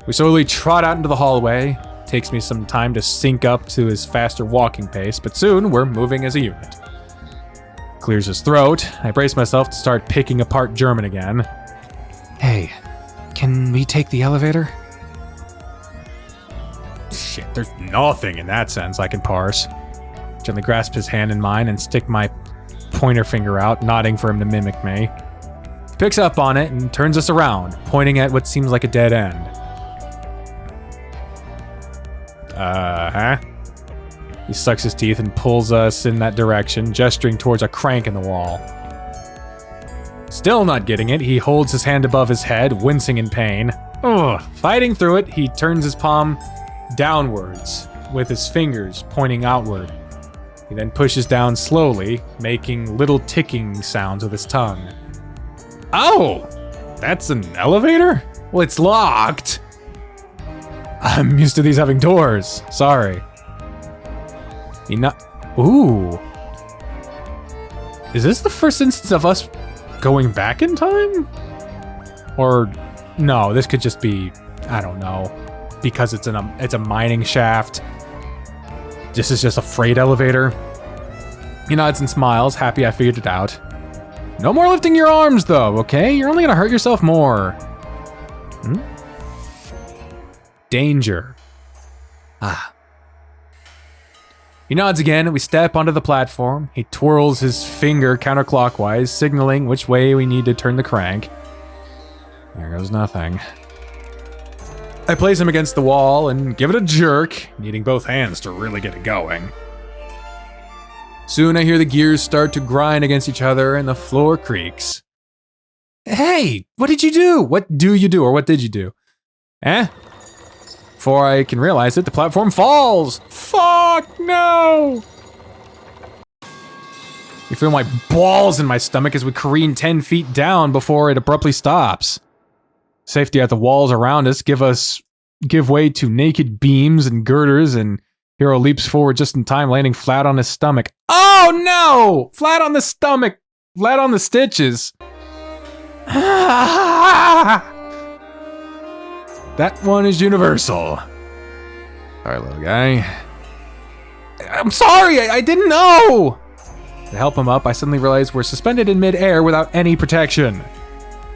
We slowly trot out into the hallway. Takes me some time to sync up to his faster walking pace, but soon we're moving as a unit. Clears his throat. I brace myself to start picking apart German again. Hey, can we take the elevator? Shit, there's nothing in that sentence I can parse. Gently grasp his hand in mine and stick my pointer finger out, nodding for him to mimic me. He picks up on it and turns us around, pointing at what seems like a dead end. He sucks his teeth and pulls us in that direction, gesturing towards a crank in the wall. Still not getting it, he holds his hand above his head, wincing in pain. Ugh. Fighting through it, he turns his palm downwards, with his fingers pointing outward. He then pushes down slowly, making little ticking sounds with his tongue. Oh! That's an elevator? Well, it's locked! I'm used to these having doors. Sorry. Ooh. Is this the first instance of us going back in time? Or no, this could just be, I don't know, because it's a mining shaft. This is just a freight elevator. He nods and smiles, happy I figured it out. No more lifting your arms though, okay? You're only gonna hurt yourself more. Danger. He nods again and we step onto the platform. He twirls his finger counterclockwise, signaling which way we need to turn the crank. There goes nothing. I place him against the wall and give it a jerk, needing both hands to really get it going. Soon I hear the gears start to grind against each other and the floor creaks. Hey, what did you do? What do you do, or what did you do? Before I can realize it, the platform falls! Fuck no! You feel my balls in my stomach as we careen 10 feet down before it abruptly stops. Safety at the walls around us give way to naked beams and girders, and Hiro leaps forward just in time, landing flat on his stomach. Oh no! Flat on the stomach! Flat on the stitches. That one is universal. Sorry, little guy. I'm sorry, I didn't know! To help him up, I suddenly realize we're suspended in mid-air without any protection.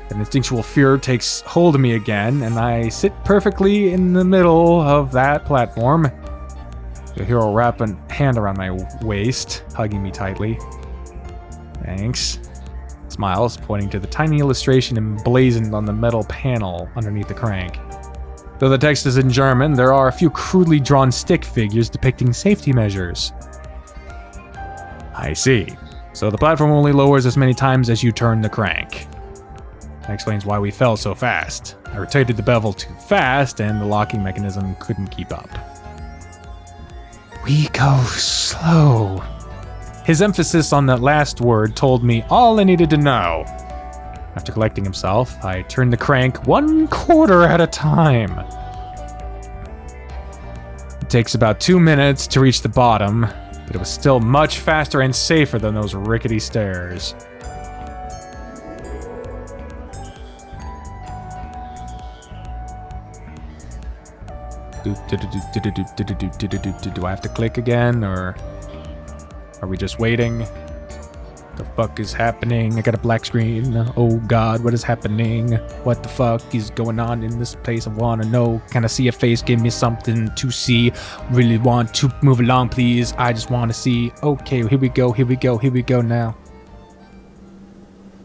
An instinctual fear takes hold of me again, and I sit perfectly in the middle of that platform. The Hiro wrap a hand around my waist, hugging me tightly. Thanks. Smiles, pointing to the tiny illustration emblazoned on the metal panel underneath the crank. Though the text is in German, there are a few crudely drawn stick figures depicting safety measures. I see. So the platform only lowers as many times as you turn the crank. That explains why we fell so fast. I rotated the bevel too fast, and the locking mechanism couldn't keep up. We go slow. His emphasis on that last word told me all I needed to know. After collecting himself, I turned the crank 1/4 at a time. It takes about 2 minutes to reach the bottom, but it was still much faster and safer than those rickety stairs. Do I have to click again, or are we just waiting? The fuck is happening? I got a black screen. Oh god, what is happening? What the fuck is going on in this place? I wanna know. Can I see a face? Give me something to see. Really want to move along, please. I just wanna see. Okay, here we go, here we go, here we go now.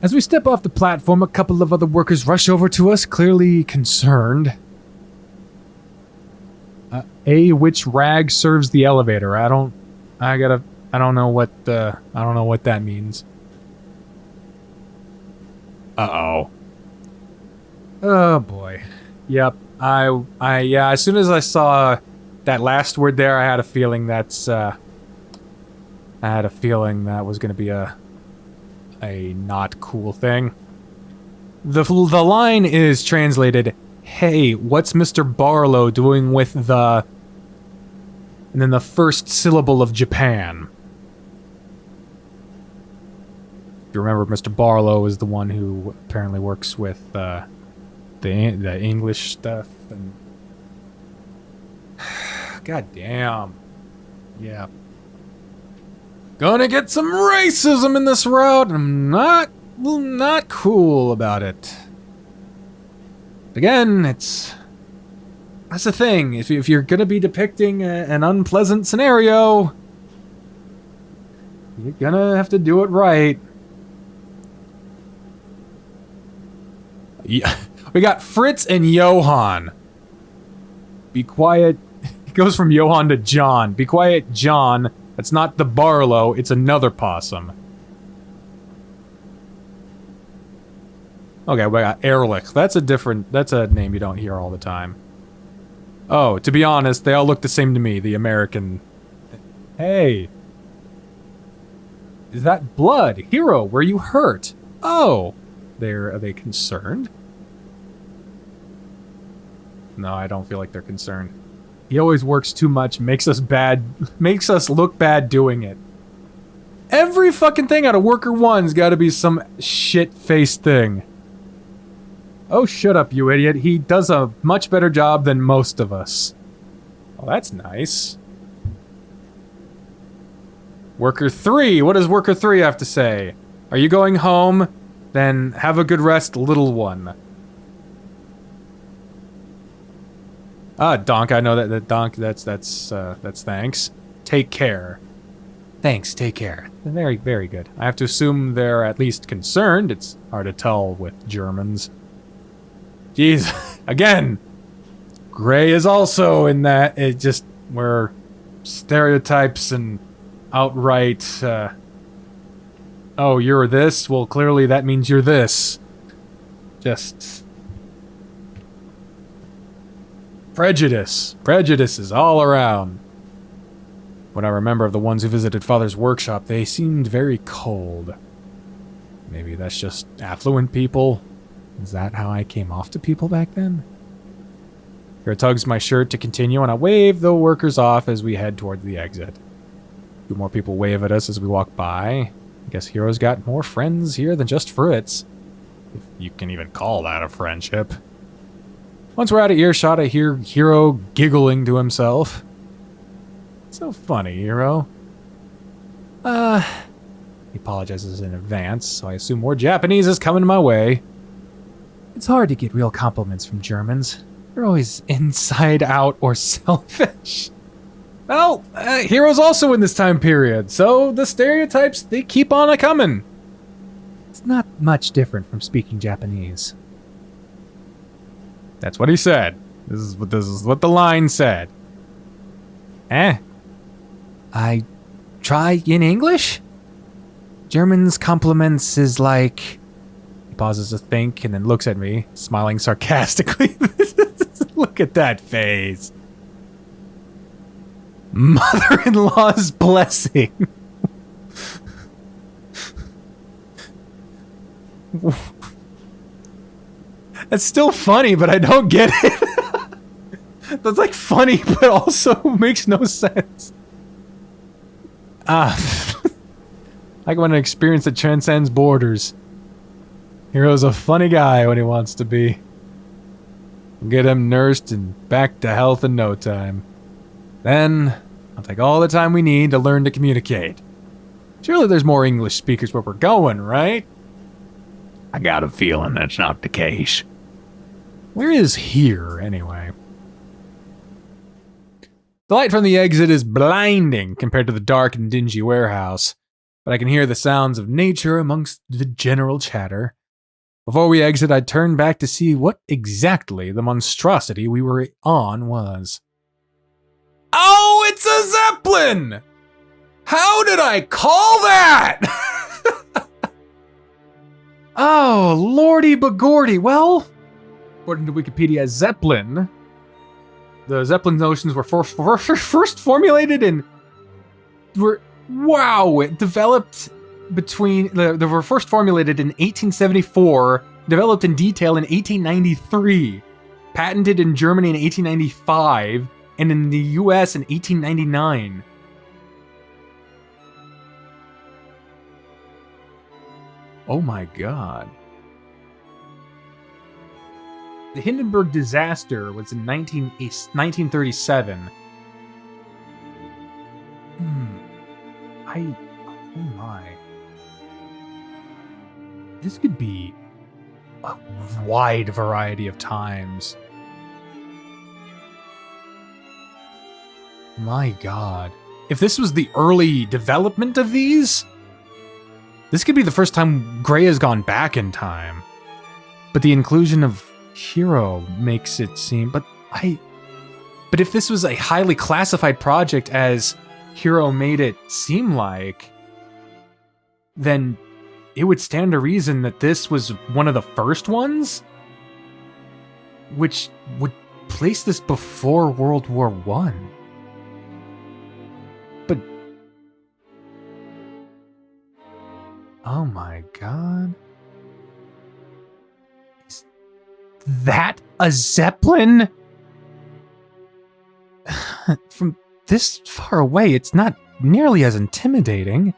As we step off the platform, a couple of other workers rush over to us, clearly concerned. Which rag serves the elevator? I don't know what that means. Uh-oh. Oh boy. Yep. Yeah, as soon as I saw that last word there, I had a feeling that was gonna be a not cool thing. The line is translated, "Hey, what's Mr. Barlow doing with the..." and then the first syllable of Japan. If you remember, Mr. Barlow is the one who apparently works with the English stuff, and God damn. Yeah. Gonna get some racism in this route, and I'm not cool about it. Again, that's the thing. If you're gonna be depicting an unpleasant scenario, you're gonna have to do it right. Yeah. We got Fritz and Johann. Be quiet. It goes from Johann to John. Be quiet, John. That's not the Barlow, it's another possum. Okay, we got Ehrlich. That's a name you don't hear all the time. Oh, to be honest, they all look the same to me, the American. Hey. Is that blood? Hiro, were you hurt? Oh. Are they concerned? No, I don't feel like they're concerned. He always works too much, makes us look bad doing it. Every fucking thing out of Worker 1's gotta be some shit-faced thing. Oh, shut up, you idiot. He does a much better job than most of us. Oh, that's nice. Worker 3, what does Worker 3 have to say? Are you going home? Then have a good rest, little one. Ah, Donk, I know that Donk, that's thanks. Take care. Thanks, take care. Very, very good. I have to assume they're at least concerned. It's hard to tell with Germans. Jeez, again, Gray is also in that. It just, where stereotypes and outright, oh, you're this? Well, clearly that means you're this. Just... Prejudice. Prejudice is all around. What I remember of the ones who visited Father's workshop, they seemed very cold. Maybe that's just affluent people? Is that how I came off to people back then? Hiro tugs my shirt to continue, and I wave the workers off as we head towards the exit. Two more people wave at us as we walk by. I guess Hiro's got more friends here than just Fritz. If you can even call that a friendship. Once we're out of earshot, I hear Hiro giggling to himself. So funny, Hiro. He apologizes in advance, so I assume more Japanese is coming my way. It's hard to get real compliments from Germans. They're always inside out or selfish. Well, Hiro's also in this time period, so the stereotypes, they keep on a-coming. It's not much different from speaking Japanese. That's what he said. This is what the line said. I try in English? German's compliments is like... He pauses to think and then looks at me, smiling sarcastically. Look at that face. Mother-in-law's blessing. That's still funny, but I don't get it. That's like funny, but also makes no sense. Like when an experience that transcends borders. Hiro's a funny guy when he wants to be. We'll get him nursed and back to health in no time. Then, I'll take all the time we need to learn to communicate. Surely there's more English speakers where we're going, right? I got a feeling that's not the case. Where is here, anyway? The light from the exit is blinding compared to the dark and dingy warehouse, but I can hear the sounds of nature amongst the general chatter. Before we exit, I turn back to see what exactly the monstrosity we were on was. Oh, it's a Zeppelin! How did I call that? Oh, lordy begordy. Well, according to Wikipedia, Zeppelin, the Zeppelin notions were first formulated in... developed between... They were first formulated in 1874, developed in detail in 1893, patented in Germany in 1895, and in the US in 1899. Oh my god. The Hindenburg disaster was in 1937. Oh my. This could be a wide variety of times. My God. If this was the early development of these, this could be the first time Gray has gone back in time. But the inclusion of Hiro makes it seem, but if this was a highly classified project as Hiro made it seem like, then it would stand to reason that this was one of the first ones, which would place this before World War I. But oh my God. Is that a Zeppelin? From this far away, it's not nearly as intimidating.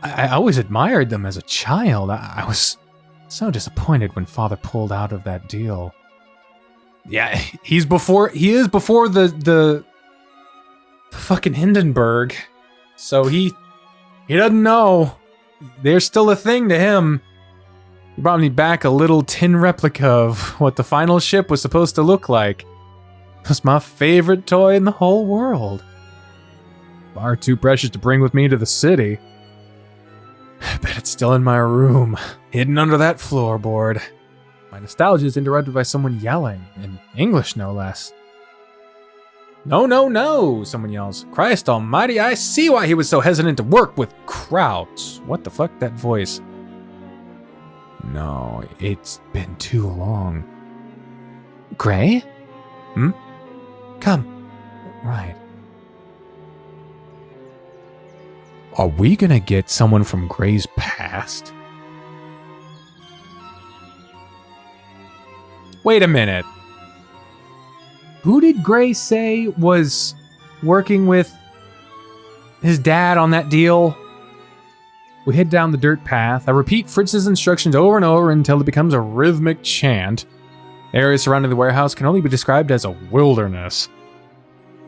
I always admired them as a child. I was so disappointed when Father pulled out of that deal. Yeah, he is before the fucking Hindenburg. So he doesn't know. They're still a thing to him. He brought me back a little tin replica of what the final ship was supposed to look like. It was my favorite toy in the whole world. Far too precious to bring with me to the city. I bet it's still in my room, hidden under that floorboard. My nostalgia is interrupted by someone yelling, in English no less. No, no, no, someone yells. Christ almighty, I see why he was so hesitant to work with crowds. What the fuck, that voice? No, it's been too long. Gray? Come. Right. Are we gonna get someone from Gray's past? Wait a minute. Who did Gray say was working with his dad on that deal? We head down the dirt path. I repeat Fritz's instructions over and over until it becomes a rhythmic chant. The area surrounding the warehouse can only be described as a wilderness.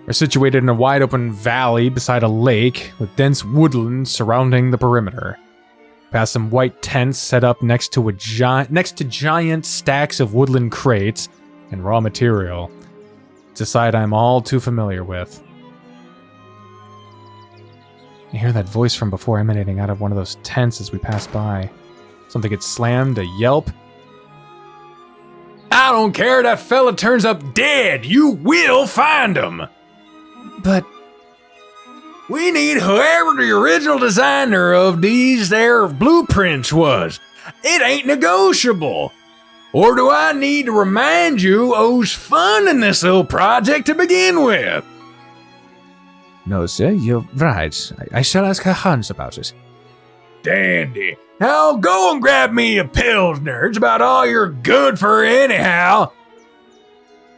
We're situated in a wide open valley beside a lake with dense woodland surrounding the perimeter. Past some white tents set up next to giant stacks of woodland crates and raw material. It's a sight I'm all too familiar with. I hear that voice from before emanating out of one of those tents as we pass by. Something gets slammed, a yelp. I don't care if that fella turns up dead, you will find him! But we need whoever the original designer of these there blueprints was. It ain't negotiable. Or do I need to remind you who's funding this little project to begin with? No, sir, you're right. I shall ask her Hans about it. Dandy. Now go and grab me a Pilsner. It's about all you're good for anyhow.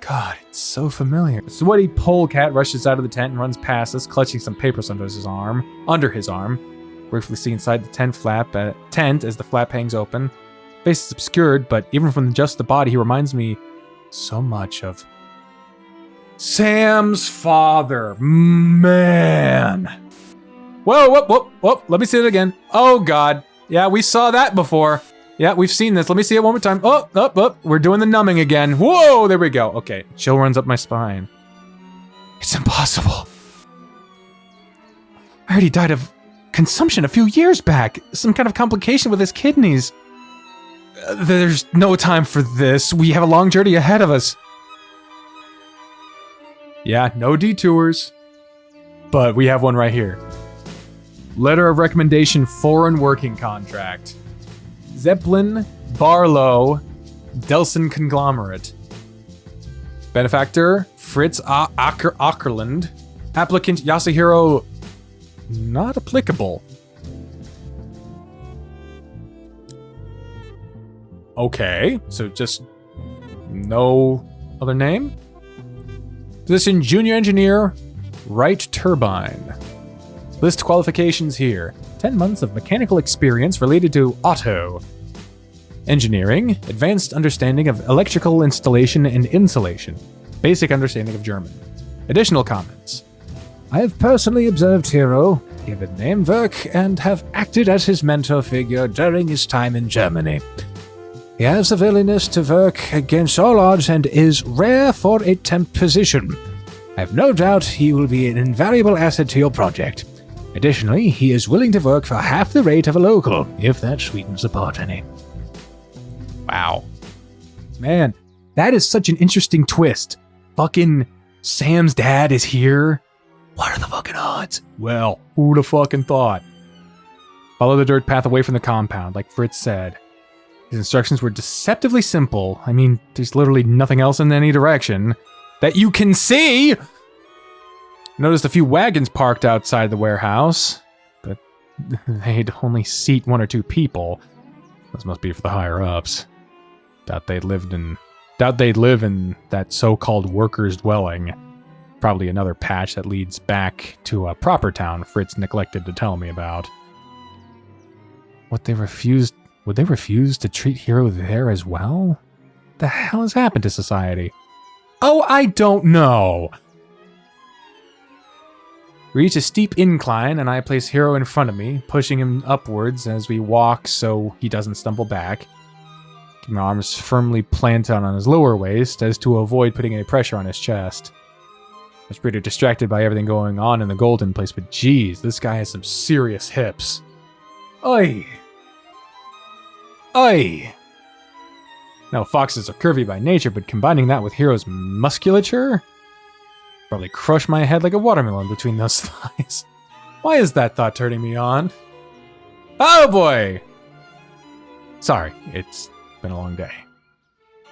God, it's so familiar. A sweaty polecat rushes out of the tent and runs past us, clutching some papers under his arm. Briefly see inside the tent as the flap hangs open. Face is obscured, but even from just the body, he reminds me so much of Sam's father. Man. Whoa, let me see it again. Oh, God. Yeah, we saw that before. Yeah, we've seen this. Let me see it one more time. Oh, we're doing the numbing again. Whoa, there we go. Okay, chill runs up my spine. It's impossible. I heard he died of consumption a few years back. Some kind of complication with his kidneys. There's no time for this. We have a long journey ahead of us. Yeah, no detours. But we have one right here. Letter of recommendation, foreign working contract. Zeppelin, Barlow, Delson Conglomerate. Benefactor, Fritz Ackerland. Applicant, Yasuhiro, not applicable. Okay, so just no other name? Position, Junior Engineer, Wright Turbine. List qualifications here. 10 months of mechanical experience related to auto. Engineering, advanced understanding of electrical installation and insulation. Basic understanding of German. Additional comments. I have personally observed Hiro. given name, work and have acted as his mentor figure during his time in Germany. He has a willingness to work against all odds and is rare for a temp position. I have no doubt he will be an invaluable asset to your project. Additionally, he is willing to work for half the rate of a local, if that sweetens the pot any. Wow. Man, that is such an interesting twist. Fucking Sam's dad is here. What are the fucking odds? Well, who'd have fucking thought? Follow the dirt path away from the compound, like Fritz said. His instructions were deceptively simple. I mean, there's literally nothing else in any direction that you can see! Noticed a few wagons parked outside the warehouse, but they'd only seat 1 or 2 people. This must be for the higher-ups. Doubt they'd live in that so-called workers' dwelling. Probably another patch that leads back to a proper town Fritz neglected to tell me about. Would they refuse to treat Hiro there as well? The hell has happened to society? Oh, I don't know. We reach a steep incline, and I place Hiro in front of me, pushing him upwards as we walk so he doesn't stumble back. Keep my arms firmly planted on his lower waist as to avoid putting any pressure on his chest. I was pretty distracted by everything going on in the golden place, but geez, this guy has some serious hips. Oi! Oi! Now, foxes are curvy by nature, but combining that with Hiro's musculature? Probably crush my head like a watermelon between those thighs. Why is that thought turning me on? Oh boy! Sorry, it's been a long day.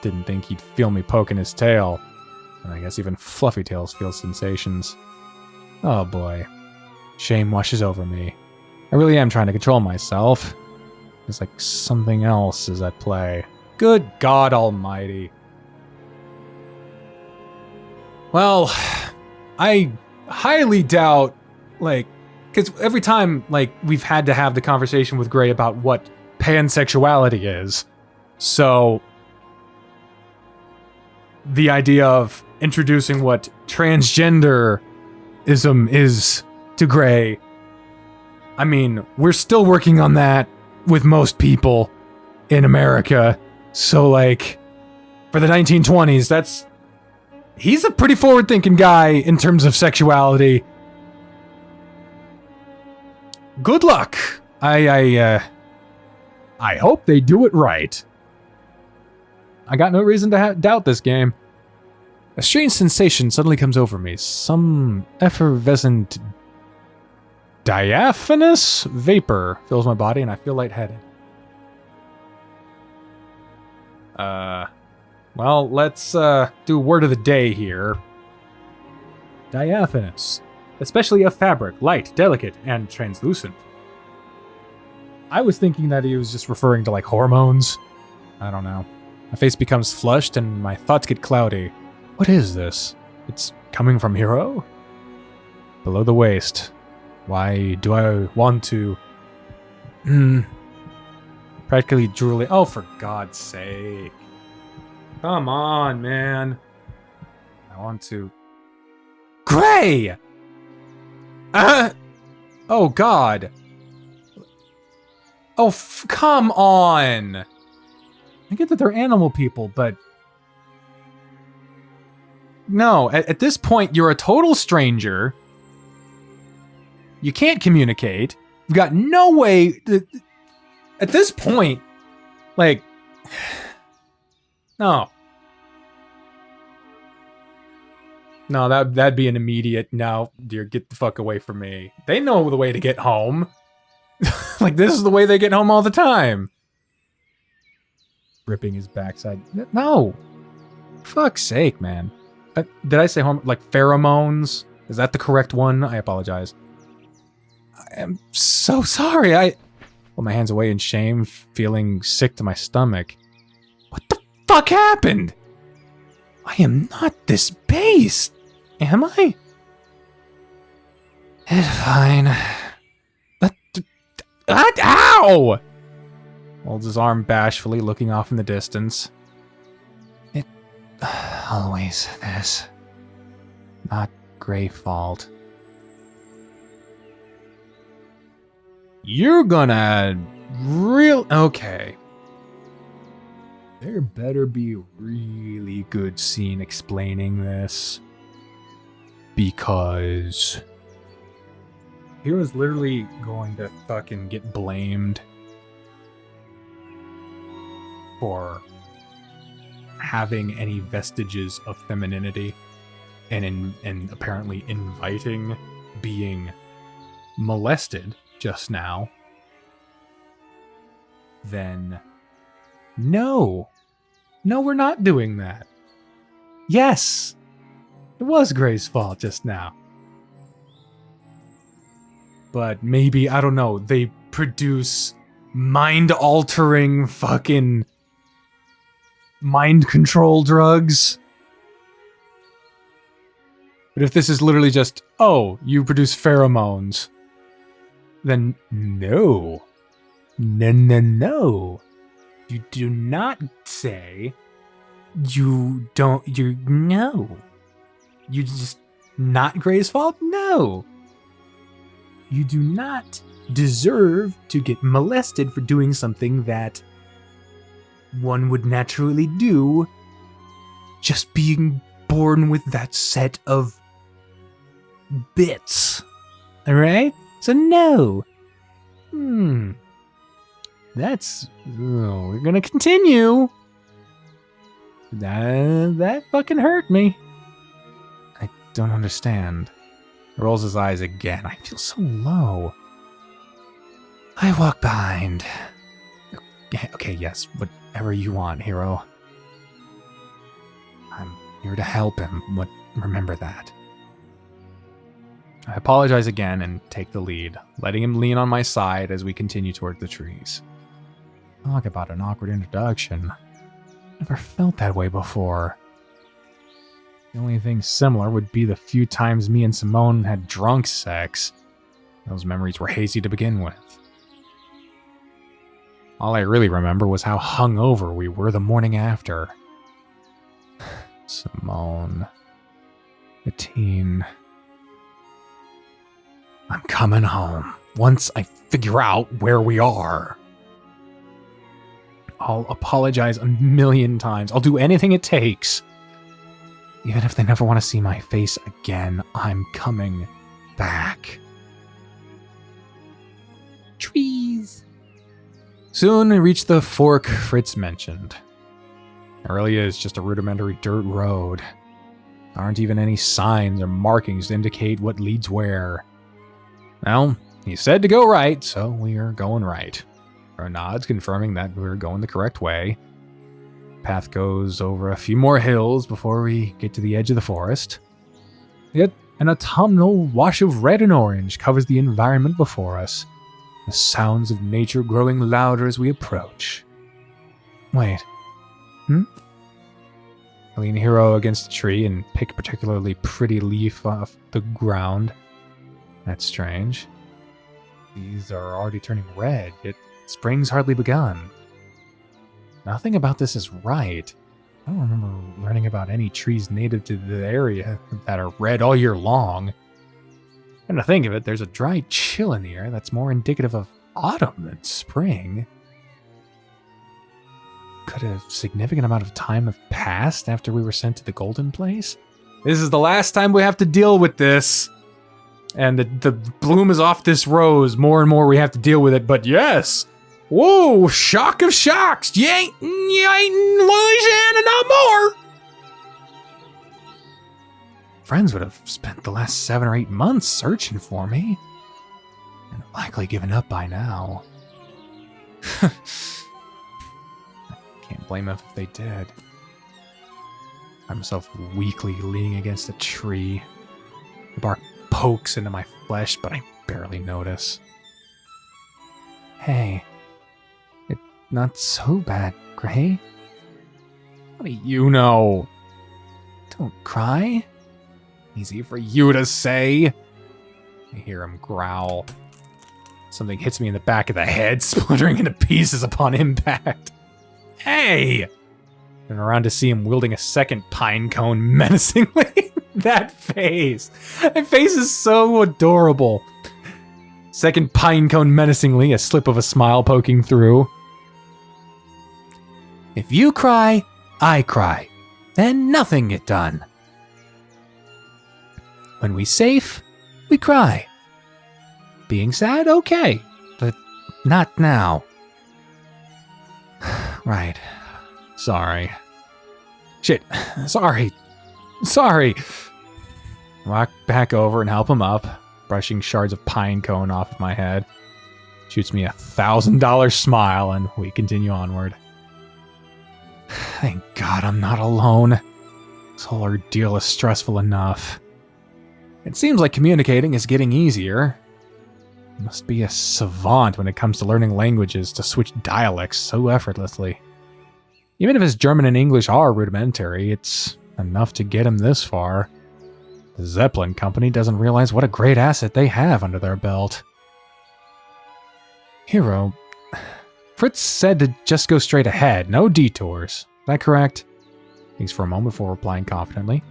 Didn't think he'd feel me poking his tail. And I guess even fluffy tails feel sensations. Oh boy. Shame washes over me. I really am trying to control myself. It's like something else is at play. Good God Almighty. Well, I highly doubt, because every time, we've had to have the conversation with Gray about what pansexuality is. So, the idea of introducing what transgenderism is to Gray, I mean, we're still working on that with most people in America. So, for the 1920s, he's a pretty forward-thinking guy in terms of sexuality. Good luck. I hope they do it right. I got no reason to doubt this game. A strange sensation suddenly comes over me. Some effervescent diaphanous vapor fills my body and I feel lightheaded. Well, let's do word of the day here. Diaphanous. Especially of fabric, light, delicate, and translucent. I was thinking that he was just referring to hormones. I don't know. My face becomes flushed and my thoughts get cloudy. What is this? It's coming from Hiro? Below the waist. Why do I want to... Practically drooling. Oh, for God's sake. Come on, man. I want to... Gray! Oh, God. Oh, come on. I get that they're animal people, but... No, at this point, you're a total stranger. You can't communicate. You've got no way... At this point, no. No, that'd be an immediate, no, dear, get the fuck away from me. They know the way to get home. This is the way they get home all the time. Ripping his backside. No. Fuck's sake, man. Did I say home? Pheromones? Is that the correct one? I apologize. I am so sorry. I pull my hands away in shame, feeling sick to my stomach. What the fuck happened? I am not this based. Am I? It's fine. Ow! Holds his arm bashfully, looking off in the distance. It always is. Not Grey fault. You're gonna okay. There better be a really good scene explaining this. Because Hiro's literally going to fucking get blamed for having any vestiges of femininity and apparently inviting being molested just now. Then no, we're not doing that. Yes, it was Gray's fault just now. But maybe, I don't know, they produce mind-altering fucking mind control drugs. But if this is literally just, oh, you produce pheromones, then no. No. You do not say, no. You just, not Gray's fault? No. You do not deserve to get molested for doing something that one would naturally do, just being born with that set of bits. Alright? So no. That's... Oh, we're gonna continue. That fucking hurt me. I don't understand. He rolls his eyes again. I feel so low. I walk behind. Okay, yes, whatever you want, Hiro. I'm here to help him, but remember that. I apologize again and take the lead, letting him lean on my side as we continue toward the trees. Talk about an awkward introduction. Never felt that way before. The only thing similar would be the few times me and Simone had drunk sex. Those memories were hazy to begin with. All I really remember was how hungover we were the morning after. Simone. The teen. I'm coming home. Once I figure out where we are. I'll apologize a million times. I'll do anything it takes. Even if they never want to see my face again, I'm coming back. Trees. Soon we reach the fork Fritz mentioned. It really is just a rudimentary dirt road. There aren't even any signs or markings to indicate what leads where. Well, he said to go right, so we are going right. Our nods confirming that we're going the correct way. Path goes over a few more hills before we get to the edge of the forest. Yet an autumnal wash of red and orange covers the environment before us, the sounds of nature growing louder as we approach. Wait. I lean Hiro against a tree and pick a particularly pretty leaf off the ground. That's strange. These are already turning red, yet spring's hardly begun. Nothing about this is right. I don't remember learning about any trees native to the area that are red all year long. And to think of it, there's a dry chill in the air that's more indicative of autumn than spring. Could a significant amount of time have passed after we were sent to the Golden Place? This is the last time we have to deal with this. And the bloom is off this rose. More and more we have to deal with it, but yes! Whoa, shock of shocks! You ain't Louisiana no more! Friends would have spent the last 7 or 8 months searching for me. And likely given up by now. I can't blame them if they did. I find myself weakly leaning against a tree. The bark pokes into my flesh, but I barely notice. Hey. Not so bad, Gray. What do you know? Don't cry. Easy for you to say. I hear him growl. Something hits me in the back of the head, splintering into pieces upon impact. Hey! Turn around to see him wielding a second pine cone menacingly. That face. That face is so adorable. Second pine cone menacingly, a slip of a smile poking through. If you cry, I cry. Then nothing get done. When we safe, we cry. Being sad, okay, but not now. Right. Sorry. Shit. Sorry. Walk back over and help him up, brushing shards of pine cone off of my head. Shoots me $1,000 smile, and we continue onward. Thank God I'm not alone. This whole ordeal is stressful enough. It seems like communicating is getting easier. Must be a savant when it comes to learning languages to switch dialects so effortlessly. Even if his German and English are rudimentary, it's enough to get him this far. The Zeppelin company doesn't realize what a great asset they have under their belt. Hiro, Fritz said to just go straight ahead, no detours. Is that correct? Thinks for a moment before replying confidently.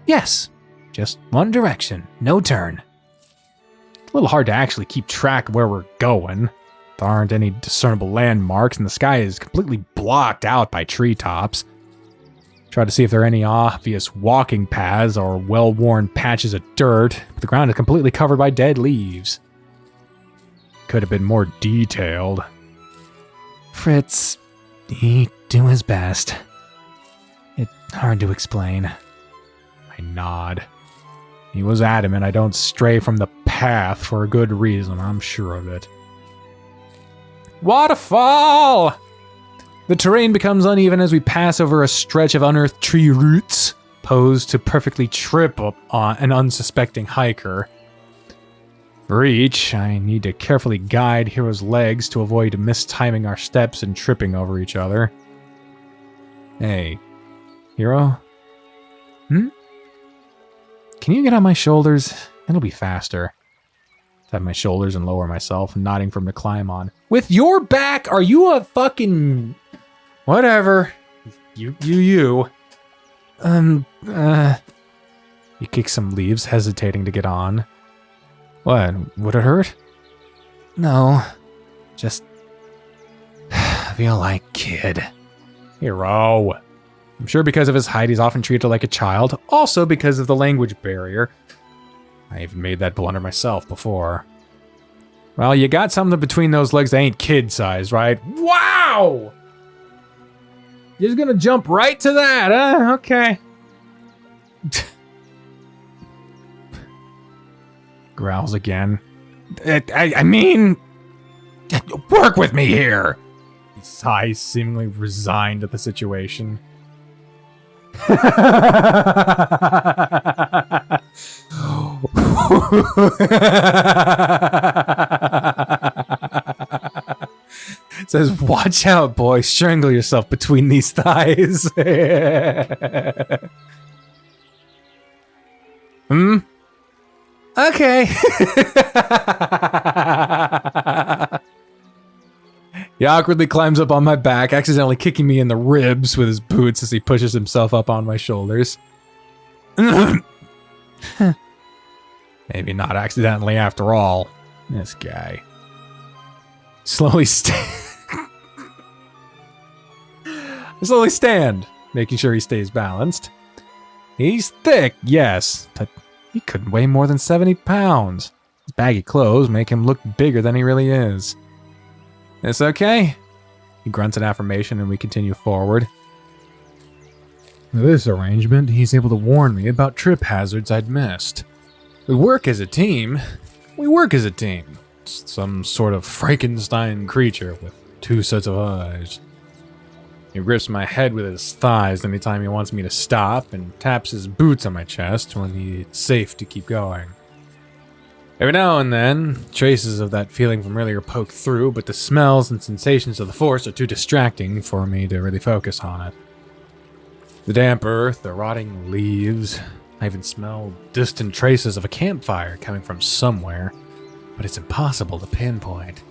Yes, just one direction, no turn. It's a little hard to actually keep track of where we're going. There aren't any discernible landmarks, and the sky is completely blocked out by treetops. Try to see if there are any obvious walking paths or well-worn patches of dirt, but the ground is completely covered by dead leaves. Could have been more detailed. Fritz, he do his best. It's hard to explain. I nod. He was adamant I don't stray from the path for a good reason, I'm sure of it. Waterfall! The terrain becomes uneven as we pass over a stretch of unearthed tree roots, posed to perfectly trip up on an unsuspecting hiker. For each, I need to carefully guide Hiro's legs to avoid mistiming our steps and tripping over each other. Hey, Hiro? Can you get on my shoulders? It'll be faster. Tap my shoulders and lower myself, nodding for him to climb on. With your back, are you a fucking... Whatever. You. You kick some leaves, hesitating to get on. What? Would it hurt? No. Just... feel like kid. Hiro. I'm sure because of his height, he's often treated like a child. Also because of the language barrier. I even made that blunder myself before. Well, you got something between those legs that ain't kid-sized, right? Wow! You're just gonna jump right to that, huh? Okay. Growls again. I mean... Work with me here! He sighs, seemingly resigned at the situation. Says, watch out, boy. Strangle yourself between these thighs. Okay. He awkwardly climbs up on my back, accidentally kicking me in the ribs with his boots as he pushes himself up on my shoulders. Maybe not accidentally after all. This guy. Slowly stand, making sure he stays balanced. He's thick, yes, but he couldn't weigh more than 70 pounds. His baggy clothes make him look bigger than he really is. This okay? He grunts an affirmation and we continue forward. With this arrangement, he's able to warn me about trip hazards I'd missed. We work as a team. Some sort of Frankenstein creature with two sets of eyes. He grips my head with his thighs anytime he wants me to stop and taps his boots on my chest when it's safe to keep going. Every now and then, traces of that feeling from earlier poke through, but the smells and sensations of the force are too distracting for me to really focus on it. The damp earth, the rotting leaves, I even smell distant traces of a campfire coming from somewhere, but it's impossible to pinpoint.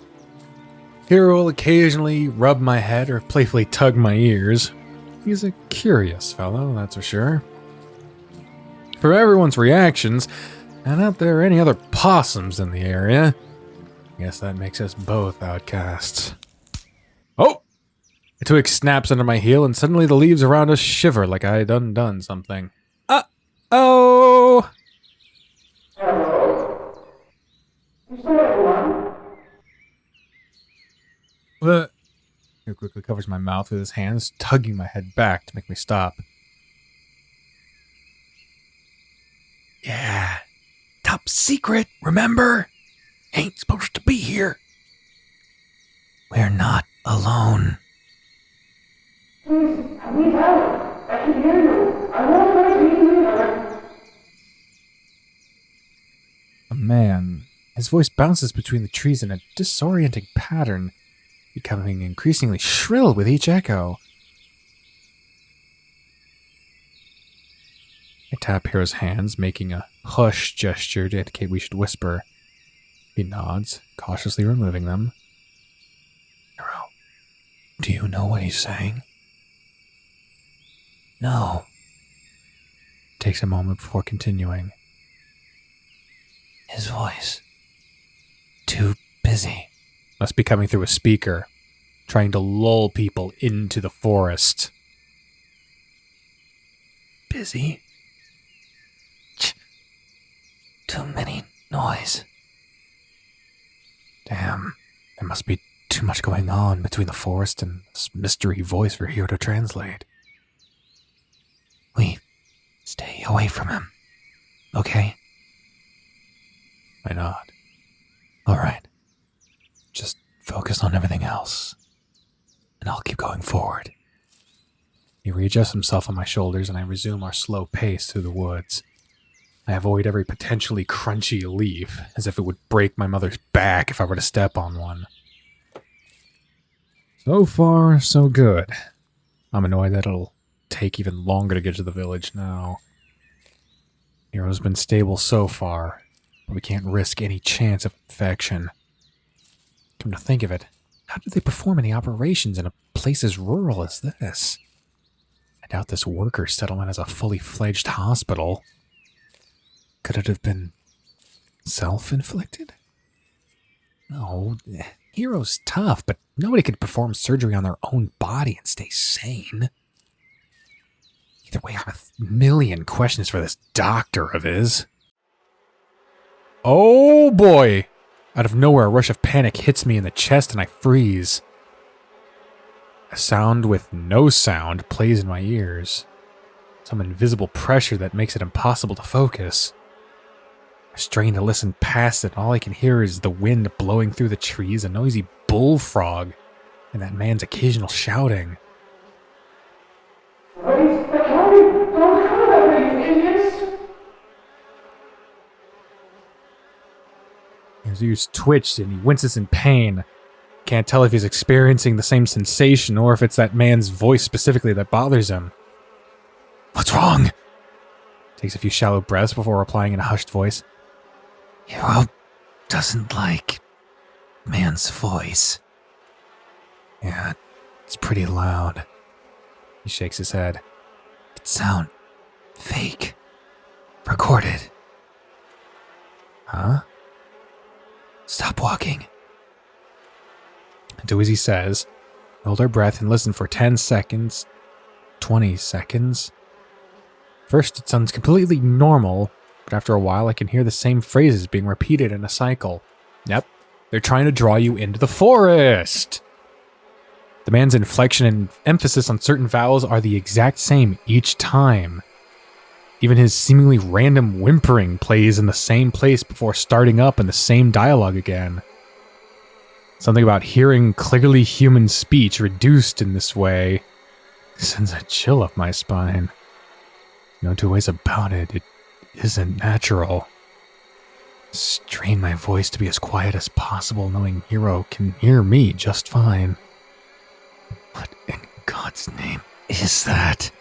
Hiro will occasionally rub my head or playfully tug my ears. He's a curious fellow, that's for sure. For everyone's reactions, and not there are any other possums in the area, Guess that makes us both outcasts. Oh! A twig snaps under my heel, and suddenly the leaves around us shiver like I had undone something. Uh-oh! He quickly covers my mouth with his hands, tugging my head back to make me stop. Yeah. Top secret, remember? Ain't supposed to be here. We're not alone. Please, I need help. I can hear you. I won't let you either. A man. His voice bounces between the trees in a disorienting pattern, becoming increasingly shrill with each echo. I tap Hiro's hands, making a hush gesture to indicate we should whisper. He nods, cautiously removing them. Hiro, do you know what he's saying? No. Takes a moment before continuing. His voice. Too busy. Must be coming through a speaker, trying to lull people into the forest. Busy? Too many noise. Damn, there must be too much going on between the forest and this mystery voice for Hiro to translate. We stay away from him, okay? I nod. All right. Just focus on everything else, and I'll keep going forward. He readjusts himself on my shoulders, and I resume our slow pace through the woods. I avoid every potentially crunchy leaf, as if it would break my mother's back if I were to step on one. So far, so good. I'm annoyed that it'll take even longer to get to the village now. Hiro's been stable so far, but we can't risk any chance of infection. Come to think of it, how do they perform any operations in a place as rural as this? I doubt this worker settlement is a fully fledged hospital. Could it have been self-inflicted? No, Hiro's tough, but nobody could perform surgery on their own body and stay sane. Either way, I have a million questions for this doctor of his. Oh boy! Out of nowhere, a rush of panic hits me in the chest and I freeze. A sound with no sound plays in my ears. Some invisible pressure that makes it impossible to focus. I strain to listen past it. All I can hear is the wind blowing through the trees, a noisy bullfrog, and that man's occasional shouting. Wait, the county! Don't come that way, you idiots! His ears twitch and he winces in pain. Can't tell if he's experiencing the same sensation or if it's that man's voice specifically that bothers him. What's wrong? Takes a few shallow breaths before replying in a hushed voice. Hiro doesn't like man's voice. Yeah, it's pretty loud. He shakes his head. It sounds fake. Recorded. Huh? Stop walking. Do as he says. Hold our breath and listen for 10 seconds. 20 seconds. First, it sounds completely normal, but after a while I can hear the same phrases being repeated in a cycle. Yep, they're trying to draw you into the forest. The man's inflection and emphasis on certain vowels are the exact same each time. Even his seemingly random whimpering plays in the same place before starting up in the same dialogue again. Something about hearing clearly human speech reduced in this way sends a chill up my spine. No two ways about it, it isn't natural. Strain my voice to be as quiet as possible, knowing Hiro can hear me just fine. What in God's name is that?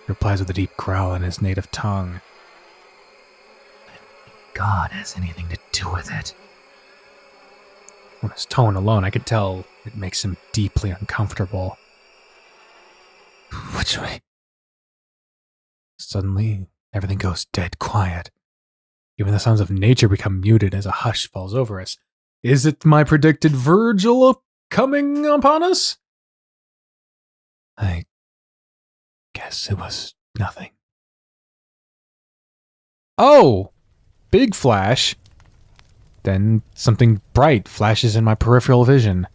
He replies with a deep growl in his native tongue. God has anything to do with it. From his tone alone, I could tell it makes him deeply uncomfortable. Which way? Suddenly, everything goes dead quiet. Even the sounds of nature become muted as a hush falls over us. Is it my predicted Virgil coming upon us? I guess it was nothing. Oh! Big flash. Then something bright flashes in my peripheral vision.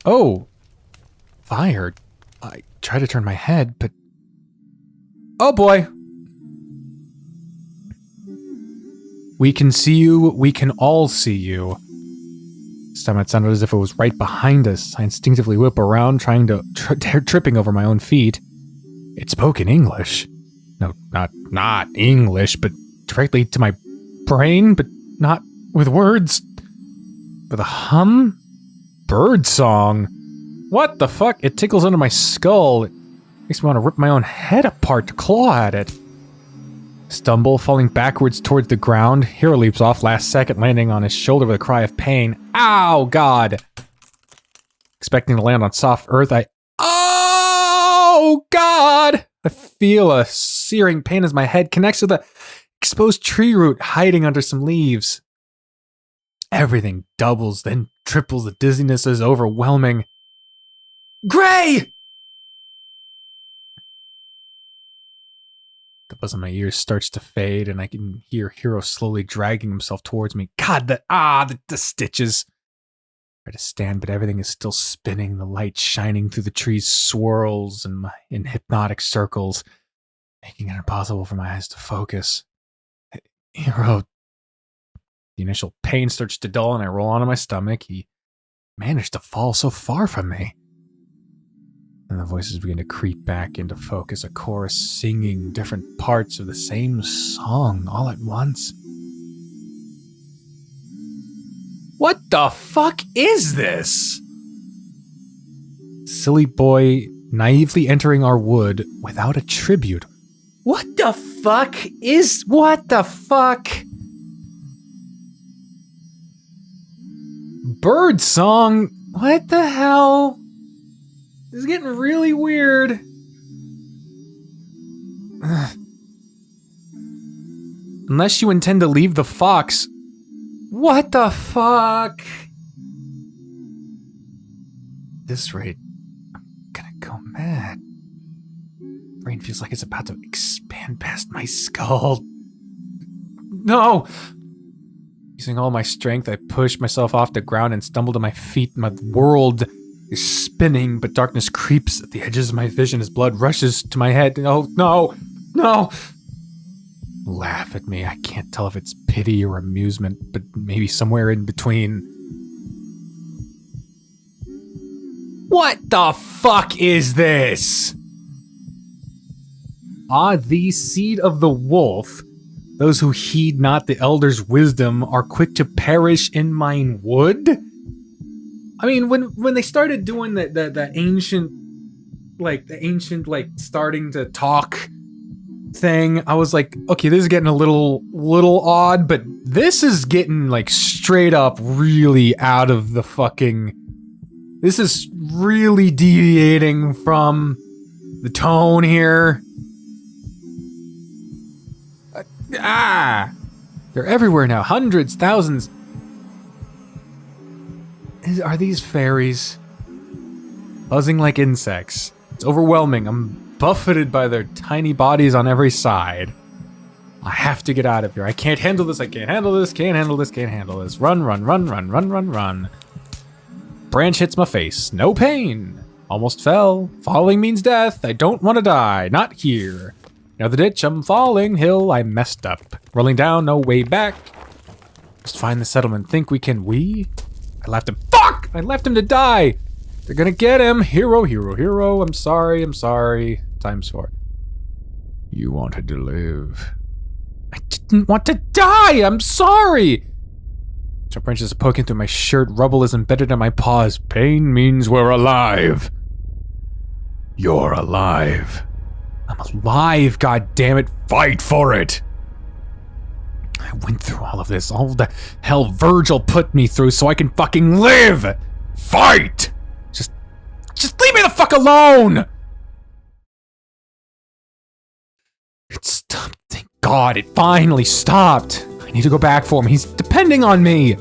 Oh! Fire. I try to turn my head, but... Oh boy! We can see you, we can all see you. This time it sounded as if it was right behind us. I instinctively whip around, trying to... tripping over my own feet. It spoke in English. No, not English, but directly to my brain, but not with words. With a hum? Bird song. What the fuck? It tickles under my skull. It makes me want to rip my own head apart to claw at it. Stumble, falling backwards towards the ground. Hiro leaps off last second, landing on his shoulder with a cry of pain. Ow, God! Expecting to land on soft earth, Oh, God! I feel a searing pain as my head connects to the exposed tree root hiding under some leaves. Everything doubles, then triples. The dizziness is overwhelming. Gray! The buzz in my ears starts to fade, and I can hear Hiro slowly dragging himself towards me. God, the stitches. I try to stand, but everything is still spinning. The light shining through the trees swirls in hypnotic circles, making it impossible for my eyes to focus. Hiro. The initial pain starts to dull, and I roll onto my stomach. He managed to fall so far from me. And the voices begin to creep back into focus, a chorus singing different parts of the same song all at once. What the fuck is this? Silly boy naively entering our wood without a tribute. What the fuck? Bird song? What the hell? This is getting really weird. Unless you intend to leave the fox. What the fuck? At this rate, I'm gonna go mad. Brain feels like it's about to expand past my skull. No! Using all my strength, I push myself off the ground and stumble to my feet. My world is spinning, but darkness creeps at the edges of my vision as blood rushes to my head. Oh, no! Laugh at me. I can't tell if it's pity or amusement, but maybe somewhere in between. What the fuck is this? Ah, the seed of the wolf. Those who heed not the elder's wisdom are quick to perish in mine wood? I mean, when they started doing the ancient starting to talk thing, I was like, okay, this is getting a little odd, but this is getting like straight up really out of the fucking... This is really deviating from the tone here. They're everywhere now. Hundreds, thousands. Are these fairies? Buzzing like insects. It's overwhelming. I'm buffeted by their tiny bodies on every side. I have to get out of here. I can't handle this. I can't handle this. Can't handle this. Can't handle this. Run, run, run, run, run, run, run. Branch hits my face. No pain. Almost fell. Falling means death. I don't want to die. Not here. Now the ditch. I'm falling. Hill. I messed up. Rolling down. No way back. Just find the settlement. Think we can... I left him. Fuck! I left him to die. They're gonna get him. Hiro. I'm sorry. Times 4. You wanted to live. I didn't want to die. I'm sorry. Jump wrench is poking through my shirt. Rubble is embedded in my paws. Pain means we're alive. You're alive. I'm alive, god damn it. Fight for it. I went through all of this, all the hell Virgil put me through so I can fucking live! Fight! Just leave me the fuck alone! It stopped, thank God, it finally stopped. I need to go back for him. He's depending on me.